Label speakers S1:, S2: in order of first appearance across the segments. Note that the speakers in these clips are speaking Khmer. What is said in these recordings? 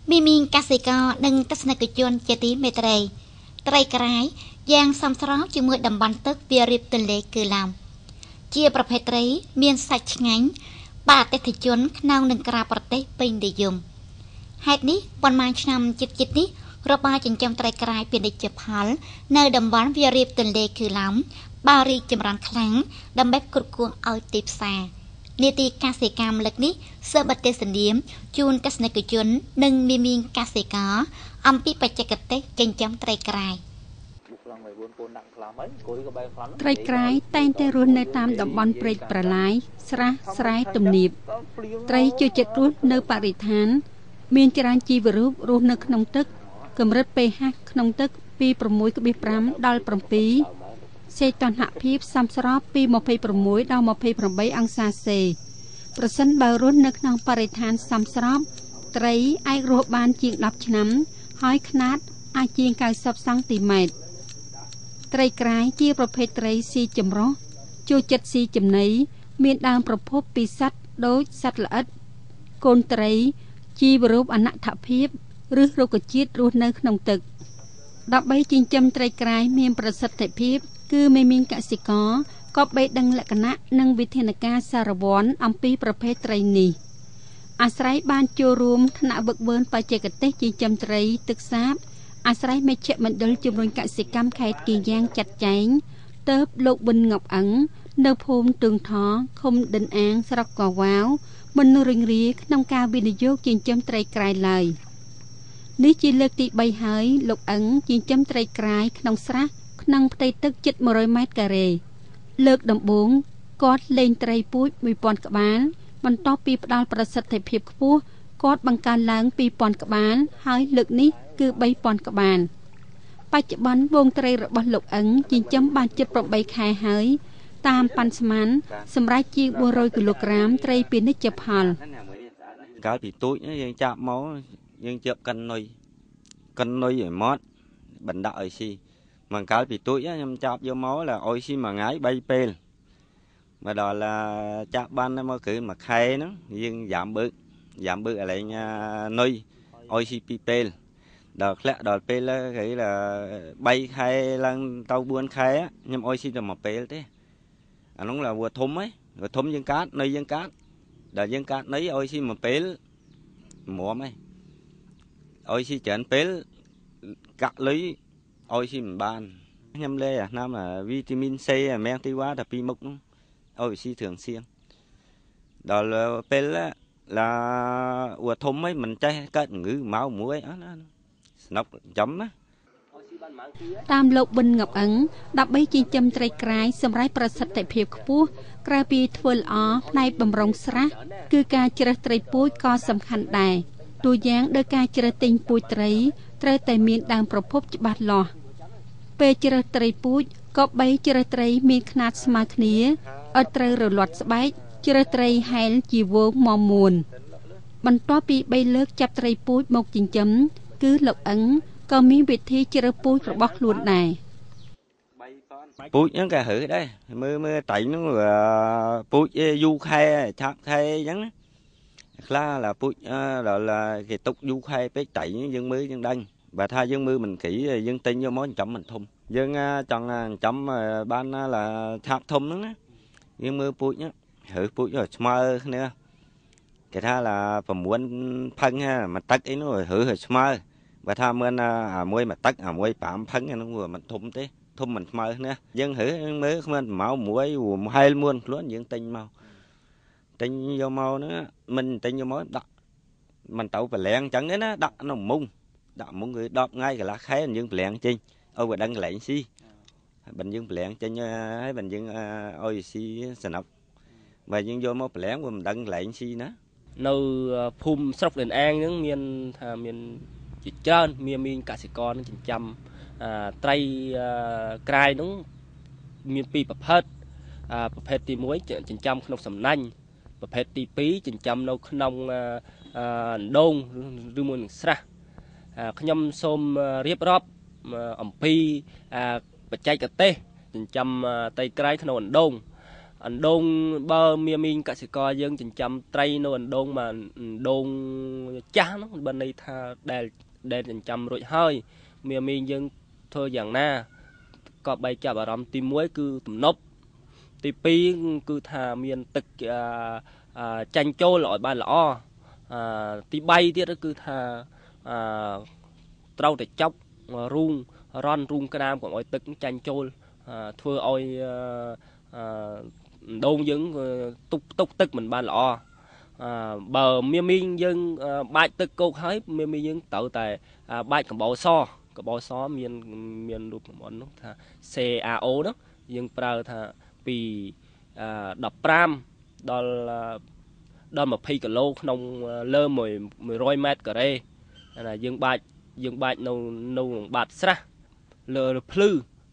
S1: มีกสิกรดึงทัศนคติเจติเมตรัยไตรกรายยางซ้ำซ้อนจึงเมื่อดำบันตึกเบียริบตันเล็กคือลำเจียประเภทไตรเมียนสัจงันป่าเตถิจนนาวหนึ่งกราประเทศเป็นเดียมเหตุนี้วันมาชนำจิตนี้เราบาจึงจำไตรกรายเป็นเด็กเจ็บหัลในดำบันเบียริบตันเล็กคือลำบารีจำรันครั้งดำแบบกรุกวงเอาติบแสเนติกาเสกรรมเล็กนี้เสบัตเตสันเดียมจูนทัศนคติหนึ่งมีกาเสกาอัมพิปัจจกเตจึงจำไตรกราย
S2: ไตรกรายแต่งแต่รุ่นในตามดำบอลเปรตประลายสระสายตุ่มหนีบไตรจุด7รุ่นในปริธานเมียนจรานจีวรูปรุ่นในขนมตึกกำรัดไปหักขนมตึกปีประมวยกบีพรำดอลประปีเซตอนหักพีบซ้ำสรอบปีมาเพย์ประมวยดาวมาเพย์ประใบอังซาเซประสันบารุ่นในขนมปริธานซ้ำสรอบไตรไอโรบานจีงดับฉน้ำหอยขนาดอาจีงกายซับซังตีเมตรไตรกรายเจียประเภทไตรซีจำร้อจูจัดซีจำไหนเมียนดามประพบปีสัตโดยสัตละอัดโกนไตรจีบรูปอนัตพีบหรือโรคจิตรูนในขนมตึกดับใบจิงจำไตรกรายเมียนประสิทธิพีบคือไม่มีกสิกรก็ใบดังลักษณะนังวิเทนกาสารวรอัมพีประเภทไตรนี้อาศัยบ้านโจรวมขณะเบิกเบินไปเจกเตจิงจำไตรตึกซาบอาศัยไม่เชมันเดิลจุบรนกสิกรรมไข่กีแยงจัดแจงเติบโลกบนงบอังเนื้อภูมิตึงท้อคมดินอ่างสระก่อว้าวมันริงรีนำการวินิโยคจิงจำไตรกรายเลยนี้จีเลือกตีใบหายโลกอังจิงจำไตรกรายขนมสระขนมไตตึก700 เมตรกะเรเลิกดำบงกอดเลนไตรปุ้ยมีปอนกบาลมันต่อปีปดาลประสิทธิภาพคู่กอดบังการล้างปีปอนกบาลหายเลิกนี้คือใบปอนกบาลปัจจุบันวงไตรระบหลกอังจิงจำบาน7 ประใบขายหายตามปันสมันสำหรับจีบัวรอยกิโลกรัมไตรปีนิจพัล
S3: การปีตุ้ยยังจับหมอยังจับกันนอยở mót bệnh đại si mà cái bị túi á nhâm chọc vô máu là ôi si mà ngái bay pel mà đó là chọc ban nó cứ mà khay nó nhưng giảm bự lại nôi ôi si pi pel đợt pel là cái là bay khay lăng tàu buôn khay á nhưng ôi si là một pel thế nó là vừa thúng ấy vừa thúng dân cát nơi dân cát đợt dân cát lấy ôi si một pel mua mấy ôi si chén pel cắt lấy ôi xin ban nhâm lê à nam là vitamin C à men tiêu hóa là pi mốc ôi si thường xuyên đó là pel là ua thôm ấy mình chơi cắt ngữ máu muối á nóc chấm á
S2: ตามโลกบนงับอังดับใบจิงจำไตรกรายสำหรับประสิทธิภาพคู่กราบีทเวลอ๋อในบำรุงสระคือการเจริญไตรปุ้ยก็สำคัญได้ตัวอย่างโดยการเจริญติงปุ้ยไตรแต่มีดังประพบจับหล่อเปเจริญไตรปุ้ยก็ใบเจริญไตรมีขนาดสมาคเนียอัตราหรือหลอดสบายเจริญไตรไฮลจีวงมอมูลมันต่อปีใบเลิกจับไตรปุ้ยมกจิงจำคือหลอกอังก็มีวิธีเจริญปุ้ยระบอกล้วนได้
S3: ปุ้ยยังแกหือได้มือไตnóปุ้ยdu khai chặt khai giống làปุ้ยrồi là cái tục du khai bé chạy dân mưa dân đăng và tha dân mưa mình kỹ dân tin vô món chậm mình thùng dân chọn chậm ban là tháp thùng đó dân mưaปุ้ยnhá hửปุ้ยrồi smart nữa cái tha là phần muốn phân ha mà tắt ấy nó rồi hử rồi smart và tha mình môi mà tắt môi phạm phân nó vừa mình thùng thế thùng mình smart nữa dân hử mới mình máu mũi hay muôn luôn dân tin mau tin vô màu nữa mình tin vô mối đặt mình tàu phải lẹn chẳng đến á đặt nó mung người đọp ngay cái lá khé mình dương lẹn trên ôi và đăng lẹn xí bệnh dương lẹn trên hay bệnh dương ôi xí sần ốc và dương vô màu lẹn của mình đăng lẹn xí nữa
S4: nơi phum sọc đền an những miền chỉ trơn miền cả sĩ con chỉ chăm tây cài đúng miền pi bập hết bập hết thì muối chỉ chăm không sầm nanhประเภทตีปีจินจำเราขนมโด่งหรือมันสระขยำส้มเรียบรอบอมพีปัจจัยกระเตจินจำไตไกรขนมโด่ง អណ្ដូងបើមានកសិករយើងចិញ្ចឹមត្រីនៅអណ្ដូងមកអណ្ដូងចាស់ហ្នឹងបើន័យថាដែលចិញ្ចឹមរួចហើយមានយើងធ្វើយ៉ាងណាក៏បីចាប់អារម្មណ៍ទី1គឺទំនប់ទី2គឺថាមានទឹកចាញ់ចូលឲ្យបានល្អទី3ទៀតគឺថាត្រូវតែចាប់រូងក្តាមកុំឲ្យទឹកចាញ់ចូលធ្វើឲ្យដូងយើងទុកទឹកមិនបានល្អបើមានយើងបាច់ទឹកគោកហើយមានយើងត្រូវតែបាច់កំបោរសមានរូបមន្តនោះថា CAO នោះយើងប្រើថាពី15ដល់20គីឡូក្នុងលើ100ម៉ែត្រការ៉េណាយើងបាច់នៅបាតស្រះលើភ្លឺ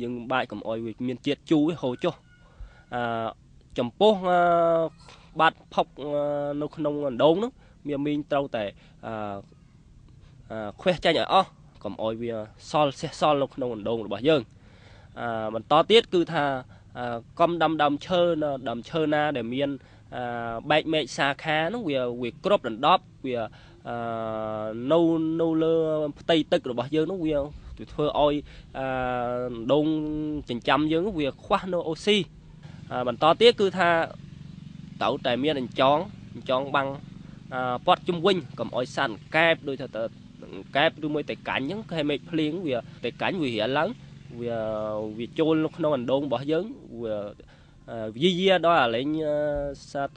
S4: យើងបាច់កុំអោយវាមានជាតិជូរហូរចុះចំពោះបាត់ផុកនៅក្នុងអណ្ដូងនោះមានត្រូវតែខ្វះចាញ់ឲ្យអស់កុំអោយវាសេះសល់នៅក្នុងអណ្ដូងរបស់យើងបន្តទៀតគឺថាកុំដាំឈើណាដែលមានបែកមែកសាខានោះវាគ្របដណ្ដប់វានៅលើផ្ទៃទឹករបស់យើងនោះវាធ្វើឲ្យដូងចិញ្ចឹមយើងវាខ្វះនៅអូស៊ីបន្តទៀតគឺថាត្រូវតែមានអញ្ចងបាំងព័ទ្ធជុំវិញកុំឲ្យសត្វកែបដូចថាកែបឬមួយតែកាញ់អញ្ចឹងគេមេឃភ្លៀងវាតែកាញ់វារាឡើងវាចូលនៅក្នុងអណ្ដូងរបស់យើងវាយាដល់អាលែងសត្វ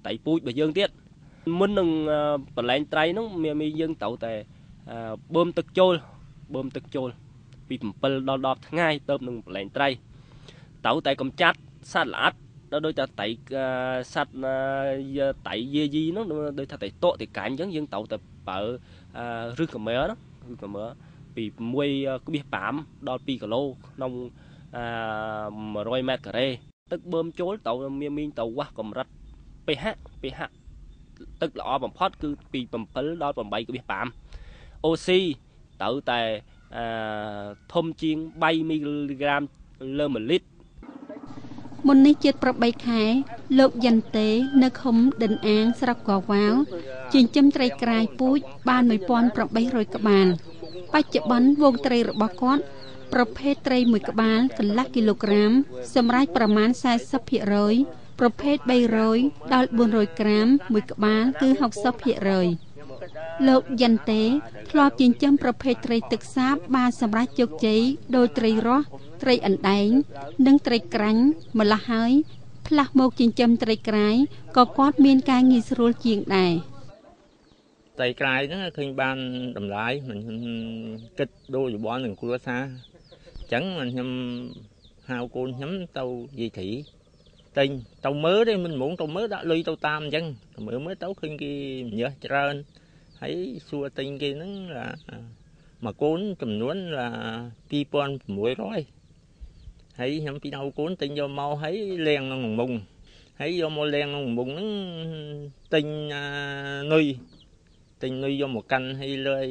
S4: តៃពូជរបស់យើងទៀតមុននឹងបន្លែងត្រីនោះមានយើងត្រូវតែបឺមទឹកចូលពី7ដល់10ថ្ងៃទៅនឹងបន្លែងត្រីត្រូវតែកម្ចាត់សត្វល្អិតដូចតែតៃសត្វតៃយាយីនោះដូចថាតៃតក់តៃកាញ់អញ្ចឹងយើងត្រូវតែប្រើរឹសកាមេរពី6.5ដល់2គីឡូក្នុង100ម៉ែត្រការ៉េទឹកបឺមចូលត្រូវមានទៅវាស់កម្រិត pH ទឹកល្អបំផុតគឺពី7ដល់ 8.5 អូស៊ីត្រូវតែធំជាង3មីលីក្រាមលើ1លីត្រ
S2: មុននេះជាតិប្រុស3ខែលោកយិនតេនៅឃុំដិនអាងស្រុកកវ៉ាវចិញ្ចឹមត្រីក្រាយពូជបាន 1800 ក្បាលបច្ចុប្បន្នវងត្រីរបស់គាត់ប្រភេទត្រីមួយក្បាលកន្លះគីឡូក្រាមសម្រាប់ប្រមាណ 40% ប្រភេទ300ដល់400ក្រាមមួយក្បាលគឺ 60% លោកយិនតេធ្លាប់ចិញ្ចឹមប្រភេទត្រីទឹកសាបបានសម្រេចជោគជ័យដោយត្រីរស់ត្រីអណ្ដែងនិងត្រីក្រាញ់ម្ល៉េះហើយផ្លាស់មកចិញ្ចឹមត្រីក្រាយក៏គាត់មានការងាយស្រួលជាងដែរ
S5: ត្រីក្រាយហ្នឹងឃើញបានតម្លៃមិនគិតដូចយោបល់នឹងគ្រួសារអញ្ចឹងខ្ញុំហៅកូនខ្ញុំទៅយាយត្រីទិញទៅមើលទេមិនហ្មងទៅមើលដាក់លុយទៅតាមអញ្ចឹងទៅមើលទៅឃើញគេញើសច្រើនហើយសួរទិញគេហ្នឹងមួយកូនចំនួនlà 2,600ហើយខ្ញុំពីដៅកូនទិញយកមកហើយលាងក្នុងមុងហើយយកមកលាងក្នុងមុងហ្នឹងទិញនុយយកមកកាន់ហើយលើយ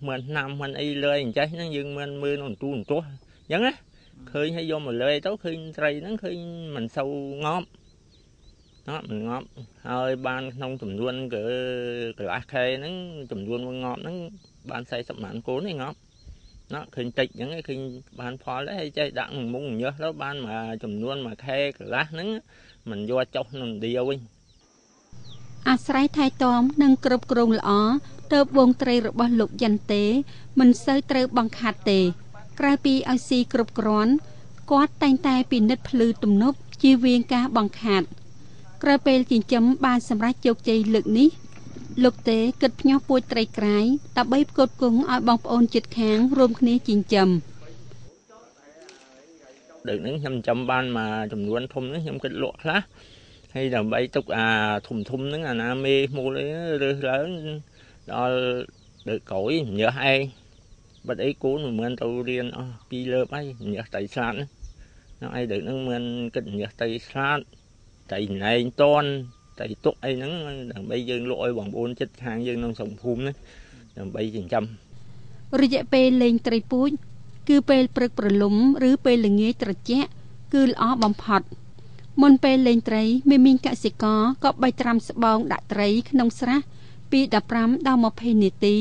S5: មិនឆ្នាំមិនអីលើយអញ្ចេះហ្នឹងយើងមិនមើលក្នុងទូនទាស់អញ្ចឹងណាឃើញហើយយកមកលើយទៅឃើញត្រីហ្នឹងឃើញមិនសូវងាប់មិនងាប់ហើយបានក្នុងចំនួនកន្លះខែហ្នឹងចំនួនងាប់ហ្នឹងបាន40ម៉ានកូនទេងាប់ឃើញតិចអញ្ចឹងឃើញបានផលដែរហើយចេះដាក់ក្នុងមុងញើសទៅបានមួយចំនួនមួយខែកន្លះហ្នឹងមិនយកចុះក្នុងដៀវវិញ
S2: អាស្រ័យថែទាំនិងគ្រប់គ្រងល្អទើបវងត្រីរបស់លោកយិនតេមិនសូវត្រូវបង្ខាត់ទេក្រៅពីឲ្យស៊ីគ្រប់គ្រាន់គាត់តែងតែពិនិត្យភ្លឺទំនប់ជៀសវាងការបង្ខាត់ក្រោយពេលចិញ្ចឹមបានសម្រេចជោគជ័យលើកនេះលោកតេគិតភ្ញាស់ពូជត្រីក្រាយដើម្បីផ្គត់ផ្គង់ឲ្យបងប្អូនជិតខាងរួមគ្នាចិញ្ចឹម
S5: ដូចនេះខ្ញុំចិញ្ចឹមបានមួយចំនួនធំនេះខ្ញុំគិតលក់ខ្លះហើយដើម្បីទុកអាធំហ្នឹងអាណាមេមូលអីរើសឡើងដល់ដើក្រោយញើសឯងបាត់អីកូនមិនមែនទៅរៀនអស់2លើបហើយញើសត្រីស្លាតហ្នឹងឯងដូចហ្នឹងមិនគិតញើសត្រីស្លាតត្រីណែងតនត្រីទុកអីហ្នឹងដើម្បីយើងលក់ឲ្យបងប្អូនចិត្តខាងយើងក្នុងសង្គមភូមិហ្នឹងដើម្បីចិញ្ចឹម
S2: រយៈពេលលេងត្រីពូជគឺពេលព្រឹកព្រលឹមឬពេលល្ងាចត្រជាក់គឺល្អបំផុត មុនពេលលេងត្រីមានកសិករក៏បីត្រាំស្បោងដាក់ត្រីក្នុងស្រះពី15ដល់20នាទី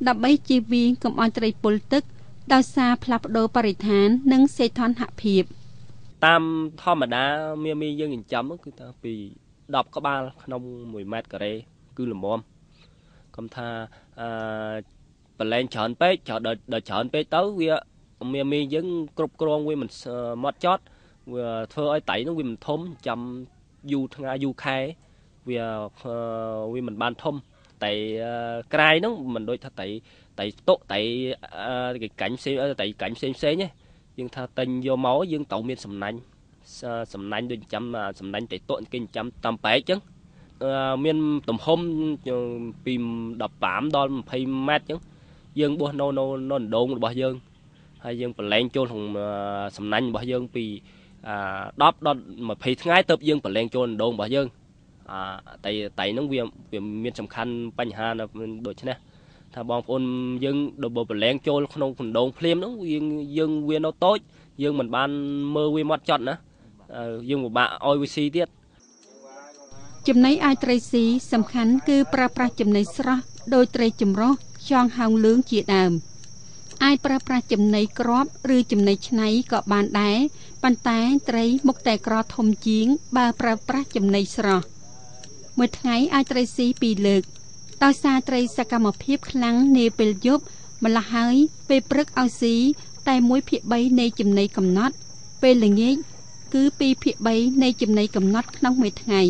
S2: ដើម្បីជៀសវាងកុំឲ្យត្រីពុលទឹកដោយសារផ្លាស់ប្ដូរបរិស្ថាននិងសីតុណ្ហភាព
S4: តាមធម្មតាមានយើងចិញ្ចឹមគឺថាពី10ក្បាលក្នុង1ម៉ែត្រការ៉េគឺល្មមកុំថាបលែងច្រើនពេកដល់ច្រើនពេកទៅវាមានយើងគ្រប់គ្រងវាមិនម៉ត់ចត់វាធ្វើឲ្យតៃនោះវាមិនធំចាំយូរថ្ងៃយូរខែវាមិនបានធំតែក្រាយនោះមិនដូចថាតៃផ្ទុកតៃគេកាញ់ផ្សេងតៃកាញ់ផ្សេងទេយើងថាទិញយកមកយើងត្រូវមានសំណាញ់ដូចចាំសំណាញ់តៃតុកគេចាំតាមបែកអញ្ចឹងមានទំហំពី15ដល់20ម៉ែត្រអញ្ចឹងយើងបោះនៅដងរបស់យើងហើយយើងប្រឡែងចូលក្នុងសំណាញ់របស់យើងពី10ដល់20ថ្ងៃទៅយើងប្រឡែងចូលដងរបស់យើងតៃហ្នឹងវាមានសំខាន់បញ្ហាដូចនេះថាបងប្អូនយើងដល់ប្រឡែងចូលក្នុងកណ្ដងភ្លាមហ្នឹងយើងវានៅតូចយើងមិនបានមើលវាម៉ត់ចត់ណាយើងពិបាកឲ្យវាស៊ីទៀត
S2: ចំណីឲ្យត្រីស៊ីសំខាន់គឺប្រើប្រាស់ចំណីស្រស់ដោយត្រីចម្រុះខ្យងហោងលឿងជាដើមអាចប្រើប្រាស់ចំណីក្របឬចំណីឆ្នៃក៏បានដែរប៉ុន្តែត្រីមុខតែក្រធំជាងបើប្រើប្រាស់ចំណីស្រស់មួយថ្ងៃអាចត្រីស៊ី2លើកដោយសារត្រីសកម្មភាពខ្លាំងនាពេលយប់ម្ល៉េះហើយពេលព្រឹកឲ្យស៊ីតែ1/3នៃចំណីកំណត់ពេលល្ងាចគឺ2/3នៃចំណីកំណត់ក្នុងមួយថ្ងៃ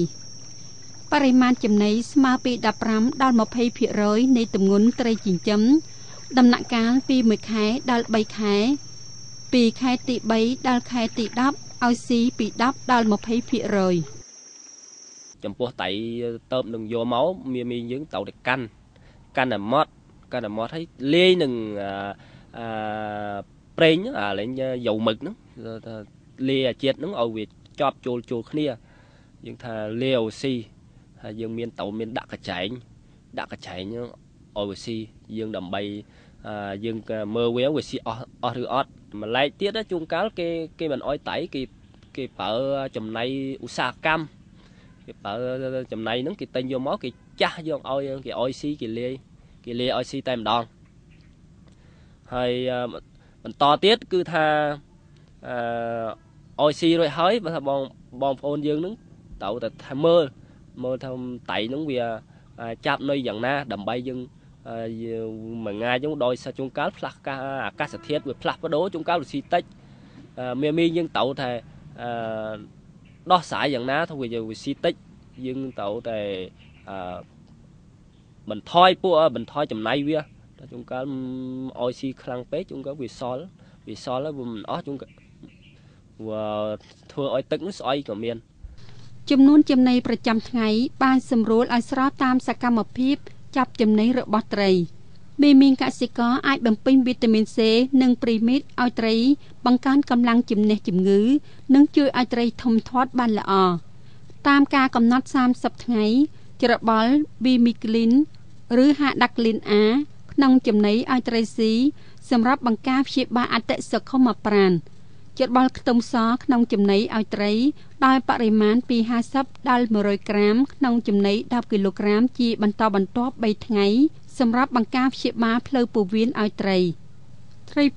S2: បរិមាណចំណីស្មើពី15ដល់20%នៃទម្ងន់ត្រីចិញ្ចឹមដំណាក់កាលពី1ខែដល់3ខែពីខែទី3ដល់ខែទី10ឲ្យស៊ីពី10ដល់20%
S4: ចំពោះតៃតើបនឹងយកមកមានយើងត្រូវតែកាន់តែម៉ត់ឲ្យលាយនឹងប្រេងលេងយោមឹកហ្នឹងលាយអាជាតិហ្នឹងឲ្យវាជាប់ចូលគ្នាយើងថាលាយអូស៊ីហើយយើងមានដាក់កញ្ចែងអូស៊ីយើងដើម្បីយើងមើលវាស៊ីអស់ឬអត់ម្លែកទៀតជួនកាលគេមិនអោយតៃគេប្រើចំណៃឧស្សាហកម្មគេប្រើចំណៃហ្នឹងគេទិញយកមកគេចាស់យកឲ្យគេអោយស៊ីគេលាយឲ្យស៊ីតែម្ដងហើយបន្តទៀតគឺថាអោយស៊ីរួចហើយបើថាបងប្អូនយើងហ្នឹងត្រូវតែមើលថាតៃហ្នឹងវាចាប់នៅយ៉ាងណាដើម្បីយើងមួយថ្ងៃហ្នឹងដោយសារជួនកាលផ្លាស់អាកាសធាតុវាផ្លាស់ប្ដូរជួនកាលវាស៊ីតិចមានយើងត្រូវតែដោះស្រាយយ៉ាងណាថាវាស៊ីតិចយើងត្រូវតែបន្ថយចំណាយវាជួនកាលអោយស៊ីខ្លាំងពេកជួនកាលវាសល់ហើយវាមិនអស់ជួនកាលធ្វើឲ្យទឹកនោះស្អុយក៏មាន
S2: ចំនួនចំណីប្រចាំថ្ងៃបានសម្រួលឲ្យស្របតាមសកម្មភាពចាប់ចំណីរបស់ត្រីមានកសិករអាចបំពេញវីតាមីន C និងព្រីមីតឲ្យត្រីបង្កើនកម្លាំងជំនះជំងឺនិងជួយឲ្យត្រីធំធាត់បានល្អតាមការកំណត់30ថ្ងៃច្របល់វីមីក្លីនឬហាដាក្លីនAក្នុងចំណីឲ្យត្រីស៊ីសម្រាប់បង្ការព្យាបាលអតិសុខុមាប្រាណច្របល់ខ្ទឹមសក្នុងចំណីឲ្យត្រីដោយបរិមាណពី50ដល់100ក្រាមក្នុងចំណី10គីឡូក្រាមជាបន្តបន្ទាប់3ថ្ងៃសម្រាប់បង្ការព្យាបាលផ្លូវពោះវៀនឲ្យត្រី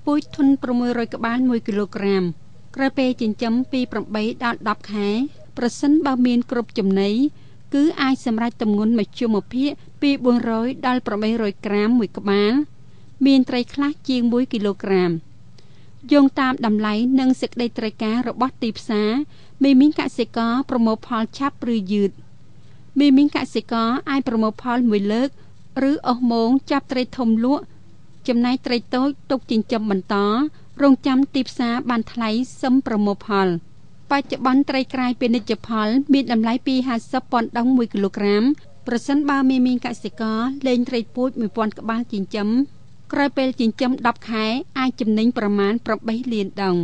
S2: ពូជធុន600ក្បាល1គីឡូក្រាមក្រោយពេលចិញ្ចឹមពី8ដល់10ខែប្រសិនបើមានគ្រប់ចំណីគឺអាចសម្រេចទម្ងន់មជ្ឈមភាគពី400ដល់800ក្រាមមួយក្បាលមានត្រីខ្លះជាង1គីឡូក្រាមយោងតាមតម្លៃនិងសេចក្តីត្រូវការរបស់ទីផ្សារមានកសិករប្រមូលផលឆាប់ឬយឺតមានកសិករអាចប្រមូលផលមួយលើកឬអស់ម៉ោងចាប់ត្រីធំលក់ចំណែកត្រីតូចទុកចិញ្ចឹមបន្តរងចាំទីផ្សារបានថ្លៃសឹមប្រមូលផលបច្ចុប្បន្នត្រីក្រាយពាណិជ្ជផលមានតម្លៃពី50,000ដុល្លារ1គីឡូក្រាមប្រសិនបើមានកសិករលេងត្រីពូជ 1000 ក្បាលចិញ្ចឹមក្រោយពេលចិញ្ចឹម10ខែអាចចំណេញប្រមាណ8លានដុល្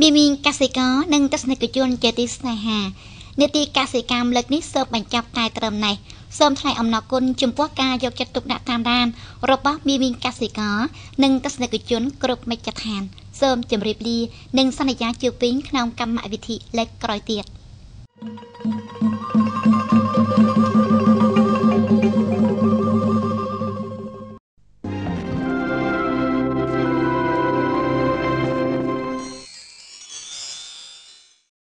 S2: លារ
S1: មានកសិករនិងទស្សនិកជនជាទីស្នេហានេតិកសិកម្មលើកនេះសូមបញ្ចប់តែត្រឹមនេះសូមថ្លែងអំណរគុណចំពោះការយកចិត្តទុកដាក់តាមដានរបស់មានកសិករនិងទស្សនិកជនគ្រប់មជ្ឈដ្ឋាន សូមជម្រាបលានិងសន្យាជាពីងក្នុងកម្មវិធីលេខក្រោយទៀត